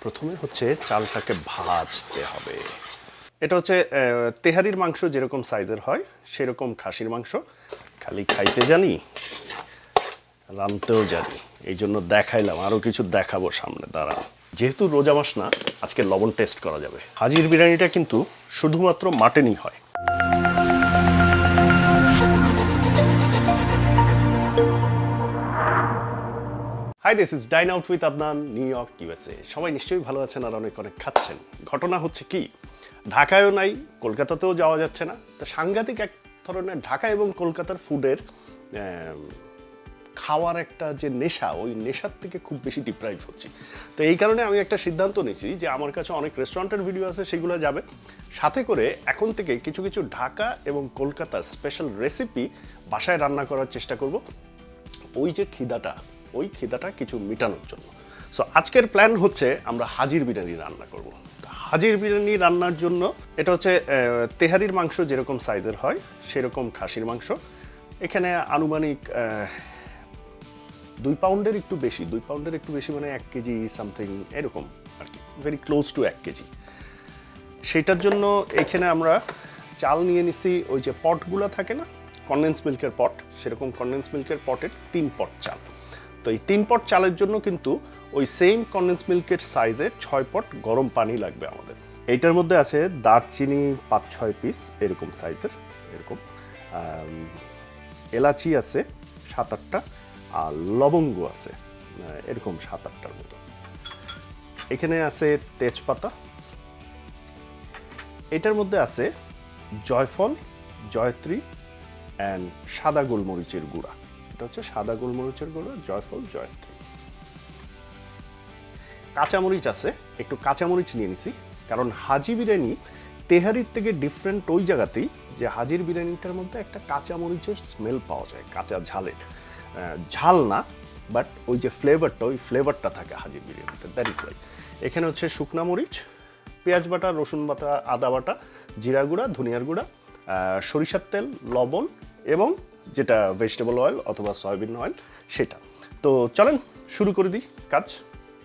প্রথমে হচ্ছে চালটাকে ভাজতে হবে। এটা হচ্ছে তেহারির মাংস যেরকম সাইজের হয় সেরকম খাসির মাংস। খালি খাইতে জানি, রাঁধতেও জানি, এই জন্য দেখাইলাম। আরও কিছু দেখাবো সামনে, দাঁড়ান। যেহেতু রোজা মাস না, আজকে লবণ টেস্ট করা যাবে। হাজির বিরিয়ানিটা কিন্তু শুধুমাত্র মাটনই হয়। Hi, this is dine out with Adnan, New York, USA. সবাই নিশ্চয়ই ভালো আছেন আর অনেক অনেক খাচ্ছেন। ঘটনা হচ্ছে কি, ঢাকায়ও নাই, কলকাতাতেও যাওয়া যাচ্ছে না। তো সাংঘাতিক এক ধরনের ঢাকা এবং কলকাতার ফুডের খাওয়ার একটা যে নেশা, ওই নেশার থেকে খুব বেশি ডিপ্রাইভ হচ্ছি। তো এই কারণে আমি একটা সিদ্ধান্ত নিয়েছি যে আমার কাছে অনেক রেস্টুরেন্টের ভিডিও আছে, সেগুলো যাবে সাথে করে। এখন থেকে কিছু কিছু ঢাকা এবং কলকাতার স্পেশাল রেসিপি বাসায় রান্না করার চেষ্টা করব, ওই যে ওই খিদাটা কিছু মেটানোর জন্য। সো আজকের প্ল্যান হচ্ছে আমরা হাজির বিরিয়ানি রান্না করব। হাজির বিরিয়ানি রান্নার জন্য এটা হচ্ছে তেহারির মাংস যেরকম সাইজের হয় সেরকম খাসির মাংস। এখানে আনুমানিক 2 পাউন্ডের একটু বেশি মানে 1 কেজি সামথিং এরকম আর কি, ভেরি ক্লোজ টু 1 কেজি। সেটার জন্য এখানে আমরা চাল নিয়ে নিছি, ওই যে পটগুলো থাকে না, কনডেন্স মিল্কের পট, সেরকম কনডেন্স মিল্কের পটের 3 পট চাল। তো এই 3 পট চালের জন্য কিন্তু ওই সেম কনডেন্স মিল্কের সাইজের 6 পট গরম পানি লাগবে আমাদের। এইটার মধ্যে আছে দারচিনি 5-6 পিস এরকম সাইজের, এরকম এলাচি আছে 7-8টা, আর লবঙ্গ আছে এরকম 7-8টার মতো। এখানে আছে তেজপাতা, এটার মধ্যে আছে জয়ফল, জয়ত্রী অ্যান্ড সাদা গোলমরিচের গুঁড়া। এটা হচ্ছে সাদা গোলমরিচের গুঁড়া, জয়ফল, জয়ত্রী। কাঁচামরিচ আছে, একটু কাঁচামরিচ নিয়ে নিছি, কারণ হাজি বিরিয়ানি তেহারির থেকে ডিফারেন্ট ওই জায়গাতেই যে হাজির বিরিয়ানিটার মধ্যে একটা কাঁচামরিচের স্মেল পাওয়া যায়, কাঁচা ঝালের। ঝাল না, বাট ওই যে ফ্লেভারটা, ওই ফ্লেভারটা থাকে হাজির বিরিয়ানিতে, দ্যাট ইজ ওয়াই। এখানে হচ্ছে শুকনা মরিচ, পেঁয়াজ বাটা, রসুন বাটা, আদা বাটা, জিরা গুঁড়া, ধনিয়ার গুঁড়া, সরিষার তেল, লবণ এবং যেটা ভেজিটেবল অয়েল অথবা সয়াবিন অয়েল সেটা। তো চলেন শুরু করে দিই কাজ।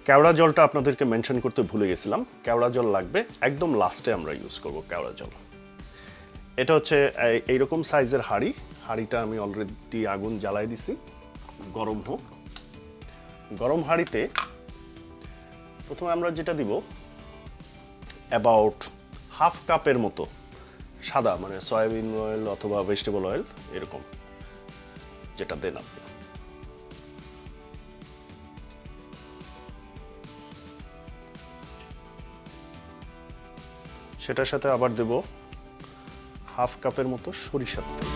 কেওড়া জলটা আপনাদেরকে মেনশন করতে ভুলে গেছিলাম, কেওড়া জল লাগবে, একদম লাস্টে আমরা ইউজ করব কেওড়া জল। এটা হচ্ছে এইরকম সাইজের হাঁড়িটা আমি অলরেডি আগুন জ্বালাই দিছি, গরম হোক। গরম হাঁড়িতে প্রথমে আমরা যেটা দিব, অ্যাবাউট হাফ কাপের মতো সাদা, মানে সয়াবিন অয়েল অথবা ভেজিটেবল অয়েল এরকম যেটা দেন আপনি। সেটার সাথে আবার দেব হাফ কাপের মতো সরিষার তেল।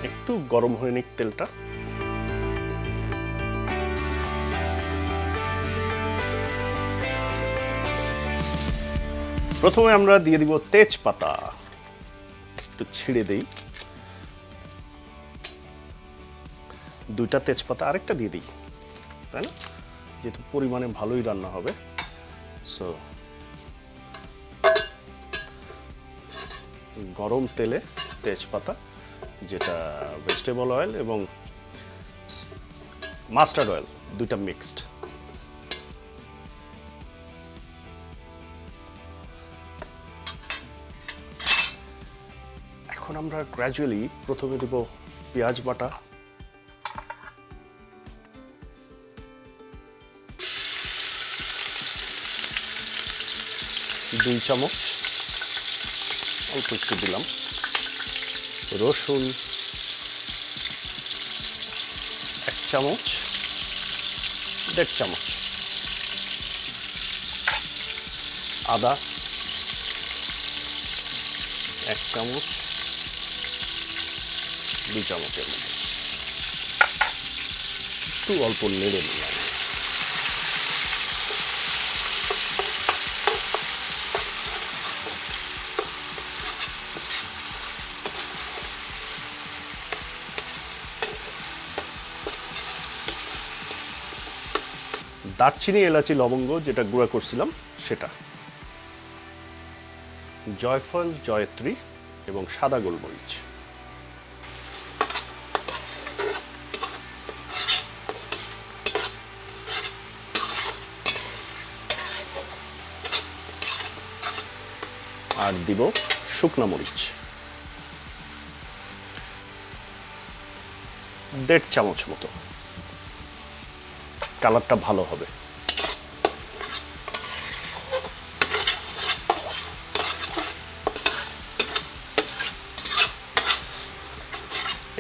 একটু গরম হয়ে নিক তেলটা। প্রথমে আমরা দিয়ে দিব তেজপাতা, একটু ছিঁড়ে দেই, 2টা তেজপাতা, আরেকটা দিয়ে দিই, তাই না, যেহেতু পরিমাণে ভালোই রান্না হবে। সো গরম তেলে তেজপাতা, যেটা ভেজিটেবল অয়েল এবং মাস্টার্ড অয়েল, 2টা মিক্সড। এখন আমরা গ্র্যাজুয়ালি প্রথমে দেব পেঁয়াজ বাটা, দুই চামচ, অল্প একটু দিলাম, রসুন 1 চামচ, 1.5 চামচ, আদা 1 চামচ, 2 চামচের মতো, একটু অল্প নেড়ে নিলাম। দারচিনি, এলাচি, লবঙ্গ যেটা গুঁড়া করছিলাম সেটা, জয়ফল, জয়ত্রী এবং সাদা গোলমরিচ। আর দিব শুকনা মরিচ 1.5 চামচ মতো, কালারটা ভালো হবে।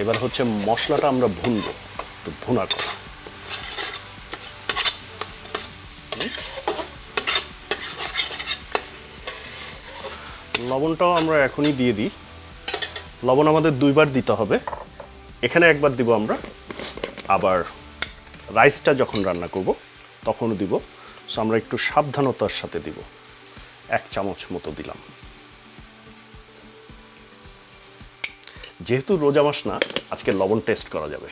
এবার হচ্ছে মশলাটা আমরা ভুনবো, একটু ভুনা করা। লবণটাও আমরা এখনই দিয়ে দিই। লবণ আমাদের 2 বার দিতে হবে, এখানে একবার দিব আমরা, আবার রাইসটা যখন রান্না করব তখনও দিব। সো আমরা একটু সাবধানতার সাথে দিব, 1 চামচ মতো দিলাম। যেহেতু রোজা মাস না, আজকে লবণ টেস্ট করা যাবে।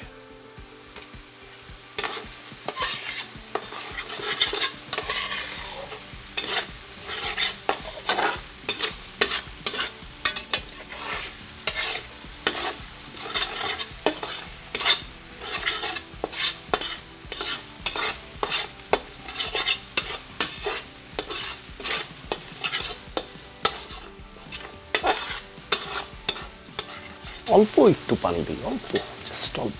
অল্প একটু পানি দিই, অল্প, জাস্ট অল্প।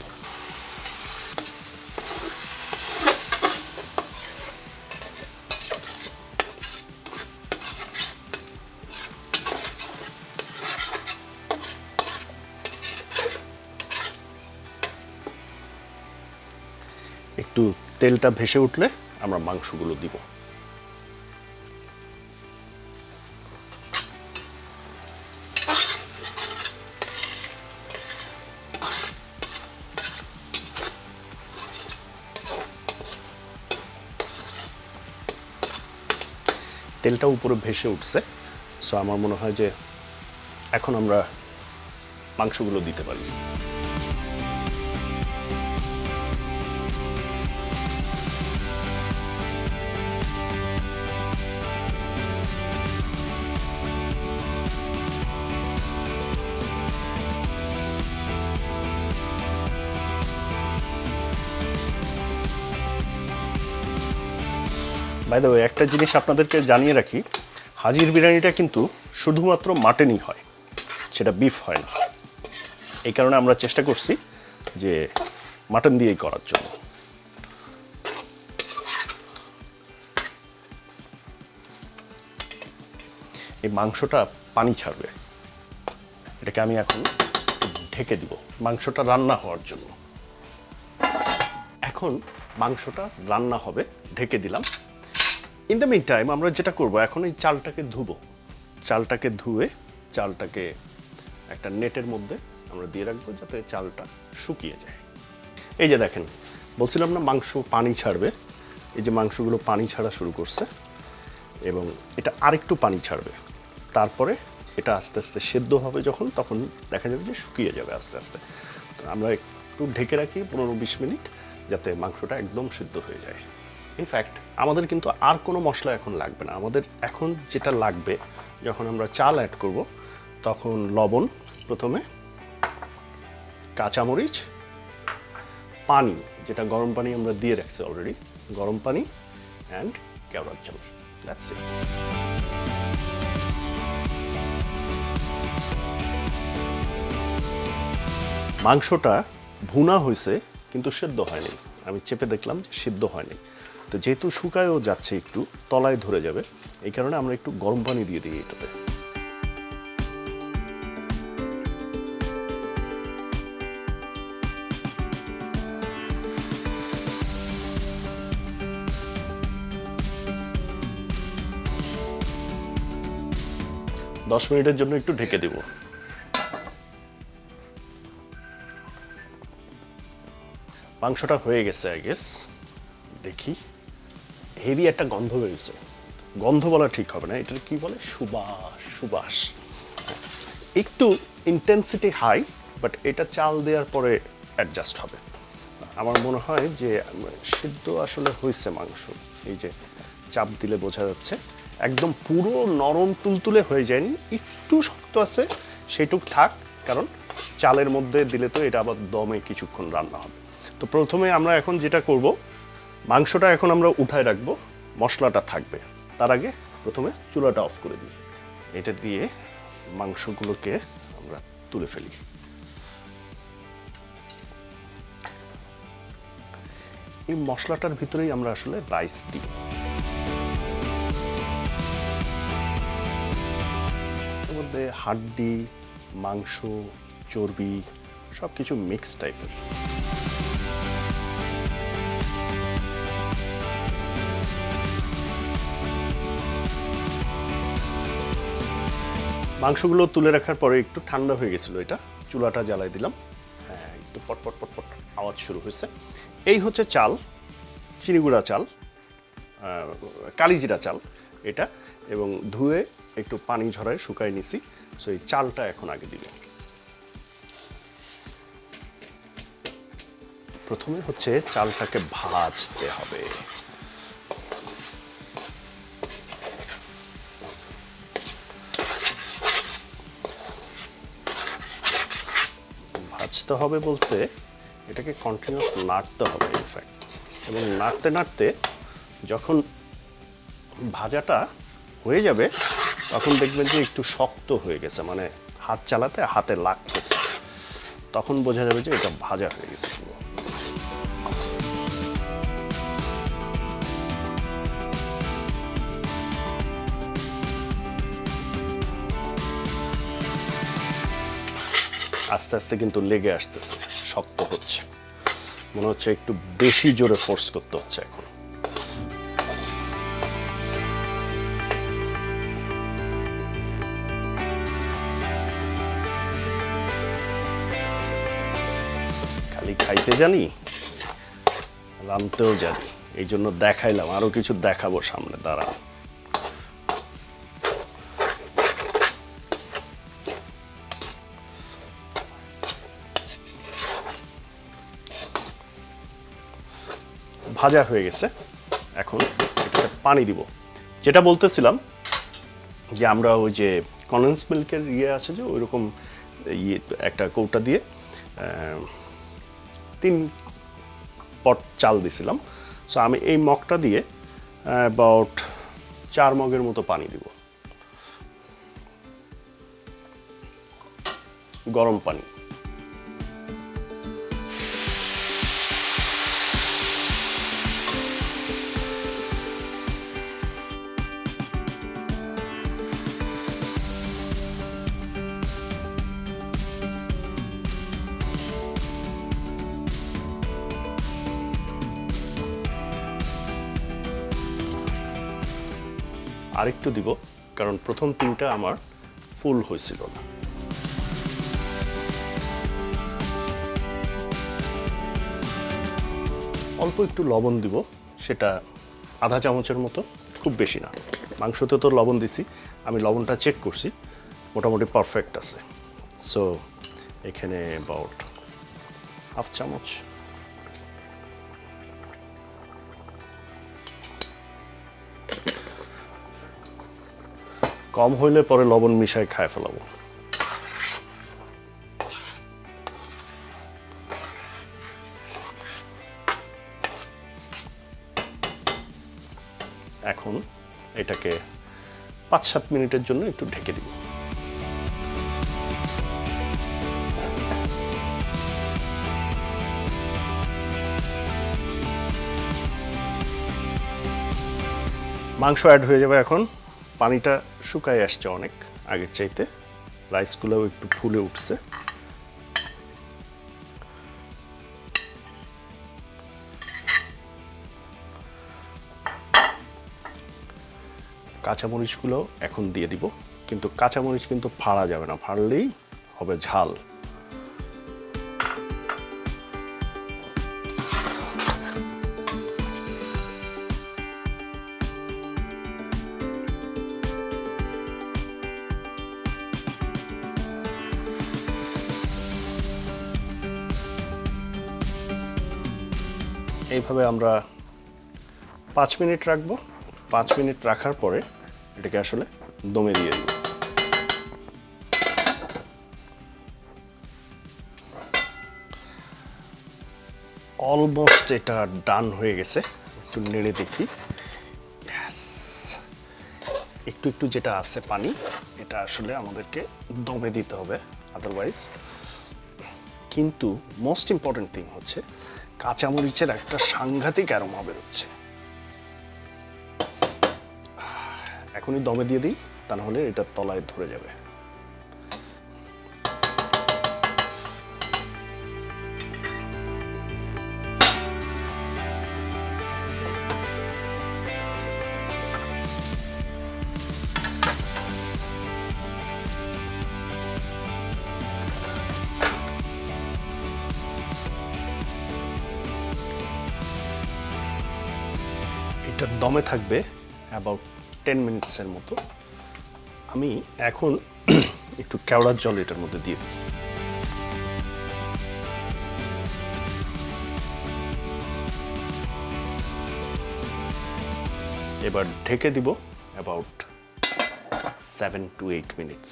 একটু তেলটা ভেসে উঠলে আমরা মাংসগুলো দিব। তেলটা উপরে ভেসে উঠছে, সো আমার মনে হয় যে এখন আমরা মাংসগুলো দিতে পারি। বাই দ্য ওয়ে, একটা জিনিস আপনাদেরকে জানিয়ে রাখি, হাজির বিরিয়ানিটা কিন্তু শুধুমাত্র মাটনই হয়, সেটা বিফ হয় না। এই কারণে আমরা চেষ্টা করছি যে মাটন দিয়েই করার জন্য। এই মাংসটা পানি ছাড়বে, এটাকে আমি এখন ঢেকে দিব মাংসটা রান্না হওয়ার জন্য। এখন মাংসটা রান্না হবে, ঢেকে দিলাম। ইন দ্য মিন টাইম আমরা যেটা করব, এখন এই চালটাকে ধুবো। চালটাকে ধুয়ে চালটাকে একটা নেটের মধ্যে আমরা দিয়ে রাখবো, যাতে চালটা শুকিয়ে যায়। এই যে দেখেন, বলছিলাম না মাংস পানি ছাড়বে, এই যে মাংসগুলো পানি ছাড়া শুরু করছে এবং এটা আরেকটু পানি ছাড়বে। তারপরে এটা আস্তে আস্তে সেদ্ধ হবে যখন, তখন দেখা যাবে যে শুকিয়ে যাবে আস্তে আস্তে। তো আমরা একটু ঢেকে রাখি 15-20 মিনিট, যাতে মাংসটা একদম সিদ্ধ হয়ে যায়। ইনফ্যাক্ট আমাদের কিন্তু আর কোনো মশলা এখন লাগবে না। আমাদের এখন যেটা লাগবে, যখন আমরা চাল অ্যাড করব, তখন লবণ প্রথমে, কাঁচামরিচ, পানি, যেটা গরম পানি আমরা দিয়ে রাখছি অলরেডি, গরম পানি অ্যান্ড কেওড়ার জল। That's it. মাংসটা ভুনা হয়েছে কিন্তু সিদ্ধ হয়নি। আমি চেপে দেখলাম যে সিদ্ধ হয়নি। তো যেহেতু শুকায়ও যাচ্ছে, একটু তলায় ধরে যাবে, এই কারণে আমরা একটু গরম পানি দিয়ে দিই এটাতে। দশ মিনিটের জন্য একটু ঢেকে দিব। মাংসটা হয়ে গেছে, আই গেস। দেখি, হেভি একটা গন্ধ বেরোচ্ছে। গন্ধ বলা ঠিক হবে না, এটার কি বলে, সুবাস। সুবাস একটু ইন্টেন্সিটি হাই, বাট এটা চাল দেওয়ার পরে অ্যাডজাস্ট হবে। আমার মনে হয় যে সিদ্ধ আসলে হয়েছে মাংস। এই যে চাপ দিলে বোঝা যাচ্ছে, একদম পুরো নরম তুলতুলে হয়ে যায়নি, একটু শক্ত আছে সেইটুক থাক, কারণ চালের মধ্যে দিলে তো এটা আবার দমে কিছুক্ষণ রান্না হবে। তো প্রথমে আমরা এখন যেটা করব, মাংসটা এখন আমরা উঠায় রাখবো, মশলাটা থাকবে। তার আগে প্রথমে চুলাটা অফ করে দিই। এটা দিয়ে মাংসগুলোকে আমরা তুলে ফেলি। এই মশলাটার ভিতরেই আমরা আসলে রাইস দিই। এর মধ্যে হাড্ডি, মাংস, চর্বি সব কিছু মিক্স টাইপের। মাংসগুলো তুলে রাখার পরে একটু ঠান্ডা হয়ে গেছিল, এটা চুলাটা জ্বালাই দিলাম। হ্যাঁ, একটু পটপট পটপট আওয়াজ শুরু হয়েছে। এই হচ্ছে চাল, চিনিগুড়া চাল, কালিজিরা চাল এটা, এবং ধুয়ে একটু পানি ঝরায় শুকাই নিছি। সো এই চালটা এখন আগে দিব। প্রথমে হচ্ছে চালটাকে ভাজতে হবে। ভাজতে হবে বলতে এটাকে কন্টিনিউয়াস নাড়তে হবে ইনফ্যাক্ট, এবং নাড়তে নাড়তে যখন ভাজাটা হয়ে যাবে তখন দেখবেন যে একটু শক্ত হয়ে গেছে, মানে হাত চালাতে হাতে লাগতেছে, তখন বোঝা যাবে যে এটা ভাজা হয়ে গেছে পুরো। আস্তে আস্তে কিন্তু লেগে আসতেছে, শক্ত হচ্ছে, মনে হচ্ছে একটু বেশি জোরে ফোর্স করতে হচ্ছে এখন। খালি খাইতে জানি, রাঁধতেও জানি, এই জন্য দেখাইলাম, আরো কিছু দেখাবো সামনে, দাঁড়া। ভাজা হয়ে গেছে, এখন এটাতে পানি দিব। যেটা বলতেছিলাম যে আমরা ওই যে কনডেন্স মিল্কের ইয়ে আছে যে ওইরকম ইয়ে একটা কৌটা দিয়ে 3 পট চাল দিছিলাম। সো আমি এই মগটা দিয়ে অ্যাবাউট 4 মগের মতো পানি দিব, গরম পানি। আরেকটু দিব, কারণ প্রথম 3টা আমার ফুল হয়েছিল না। অল্প একটু লবণ দিব, সেটা আধা চামচের মতো, খুব বেশি না। মাংসতে তো লবণ দিছি, আমি লবণটা চেক করছি, মোটামুটি পারফেক্ট আছে। সো এখানে অ্যাবাউট হাফ চামচ। কম হইলে পরে লবণ মিশায় খায় ফেলাবো। এখন এটাকে 5-7 মিনিটের জন্য একটু ঢেকে দিব। মাংস অ্যাড হয়ে যাবে এখন। পানিটা শুকায় আসছে অনেক আগের চাইতে, রাইসগুলোও একটু ফুলে উঠছে। কাঁচামরিচগুলো এখন দিয়ে দিব, কিন্তু কাঁচামরিচ কিন্তু ফাড়া যাবে না, ফাড়লেই হবে ঝাল। এইভাবে আমরা 5 মিনিট রাখবো। 5 মিনিট রাখার পরে এটাকে আসলে দমে দিয়ে দেব। অলমোস্ট এটা ডান হয়ে গেছে, একটু নেড়ে দেখি। একটু একটু যেটা আছে পানি, এটা আসলে আমাদেরকে দমে দিতে হবে, আদারওয়াইজ। কিন্তু মোস্ট ইম্পর্টেন্ট থিং হচ্ছে কাঁচামরিচের একটা সাংঘাতিক অ্যারোমা বেরোচ্ছে। এখনই দমে দিয়ে দিই, তা নাহলে এটা তলায় ধরে যাবে। এটা দমে থাকবে অ্যাবাউট 10 মিনিটসের মতো। আমি এখন একটু কেওড়ার জল এটার মধ্যে দিয়ে দিই। এবার ঢেকে দিব অ্যাবাউট 7 to 8 মিনিটস।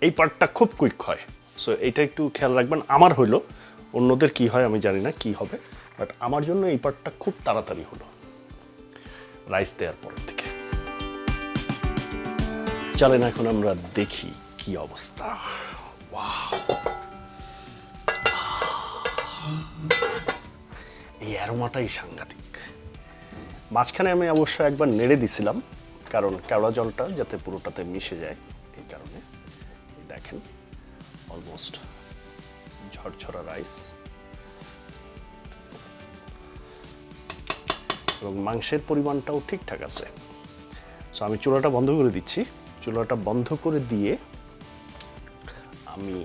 এই পার্টটা খুব কুইক হয়, সো এটা একটু খেয়াল রাখবেন। আমার হলো, অন্যদের কি হয় আমি জানি না কি হবে, বাট আমার জন্য এই পার্টটা খুব তাড়াতাড়ি হলো রাইস দেওয়ার পরের থেকে। চলেন এখন আমরা দেখি কি অবস্থা। ওয়াও, এই অ্যারোমাটাই সাংঘাতিক। মাঝখানে আমি অবশ্য একবার নেড়ে দিছিলাম, কারণ কেওড়া জলটা যাতে পুরোটাতে মিশে যায়, এই কারণে। দেখেন অলমোস্ট ঝরঝরা রাইস, এবং মাংসের পরিমাণটাও ঠিকঠাক আছে। সো আমি চুলাটা বন্ধ করে দিচ্ছি। চুলাটা বন্ধ করে দিয়ে আমি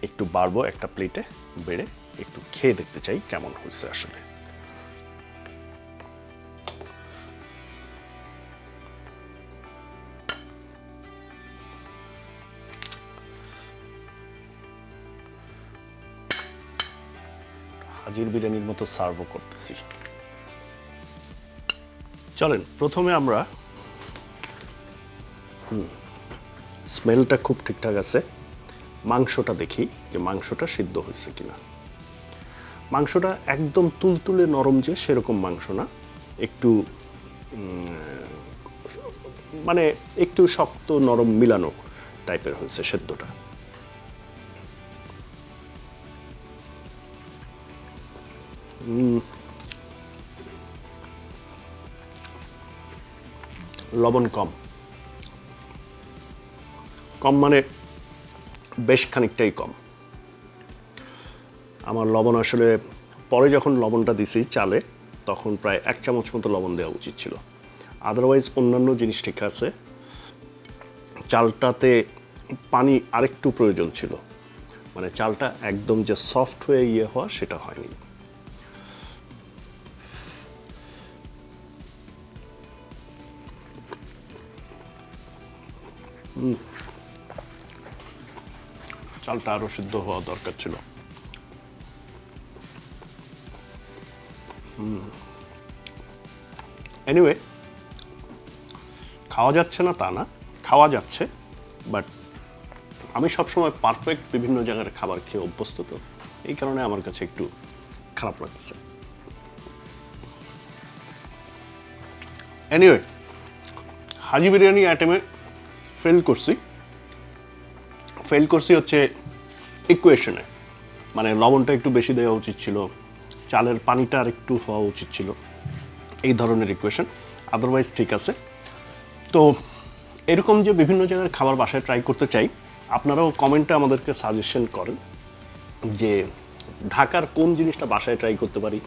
একটু বাড়বো একটা প্লেটে, বেড়ে একটু খেয়ে দেখতে চাই কেমন হয়েছে আসলে। হাজির বিরিয়ানির মতো সার্ভও করতেছি। চলেন প্রথমে আমরা, স্মেলটা খুব ঠিকঠাক আছে, মাংসটা দেখি যে মাংসটা সিদ্ধ হয়েছে কিনা। মাংসটা একদম তুলতুলে নরম যে সেরকম মাংস না, একটু মানে একটু শক্ত নরম মিলানো টাইপের হয়েছে সেদ্ধটা। লবণ কম, কম মানে বেশ খানিকটাই কম। আমার লবণ আসলে পরে যখন লবণটা দিছি চালে, তখন প্রায় 1 চামচ মতো লবণ দেওয়া উচিত ছিল। আদারওয়াইজ অন্যান্য জিনিস ঠিক আছে। চালটাতে পানি আরেকটু প্রয়োজন ছিল, মানে চালটা একদম যে সফট হয়ে হওয়া সেটা হয়নি। চালটা আরো সিদ্ধ হওয়া দরকার ছিল। এনিওয়ে, খাওয়া যাচ্ছে না তা না, খাওয়া যাচ্ছে, বাট আমি সবসময় পারফেক্ট বিভিন্ন জায়গার খাবার খেয়ে অভ্যস্ত, তো এই কারণে আমার কাছে একটু খারাপ লাগছে। এনিওয়ে, হাজি বিরিয়ানি আইটেমে ফেল করছি হচ্ছে ইকুয়েশনে, মানে লবণটা একটু বেশি দেওয়া উচিত ছিল, চালের পানিটা আর একটু হওয়া উচিত ছিল, এই ধরনের ইকুয়েশন। আদারওয়াইজ ঠিক আছে। তো এরকম যে বিভিন্ন জায়গার খাবার বাসায় ট্রাই করতে চাই, আপনারাও কমেন্টে আমাদেরকে সাজেশন করেন যে ঢাকার কোন জিনিসটা বাসায় ট্রাই করতে পারি,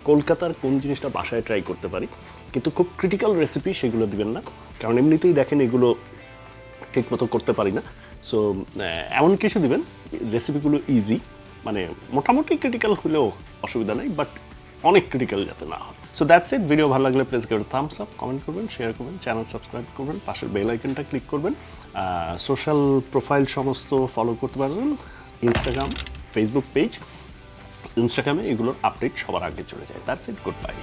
কলকাতার কোন জিনিসটা বাসায় ট্রাই করতে পারি। কিন্তু খুব ক্রিটিক্যাল রেসিপি সেগুলো দিবেন না, কারণ এমনিতেই দেখেন এগুলো ঠিকমতো করতে পারি না। সো এমন কিছু দিবেন রেসিপিগুলো ইজি, মানে মোটামুটি ক্রিটিক্যাল হলেও অসুবিধা নেই, বাট অনেক ক্রিটিক্যাল যাতে না হয়। So that's it. ভিডিও ভালো লাগলে please give Thums up, comment করবেন, শেয়ার করবেন, চ্যানেল সাবস্ক্রাইব করবেন, পাশের বেল আইকনটা ক্লিক করবেন। সোশ্যাল প্রোফাইল সমস্ত ফলো করতে পারবেন, ইনস্টাগ্রাম, ফেসবুক পেজ। ইনস্টাগ্রামে এগুলোর আপডেট সবার আগে চলে যায়। That's it, good bye.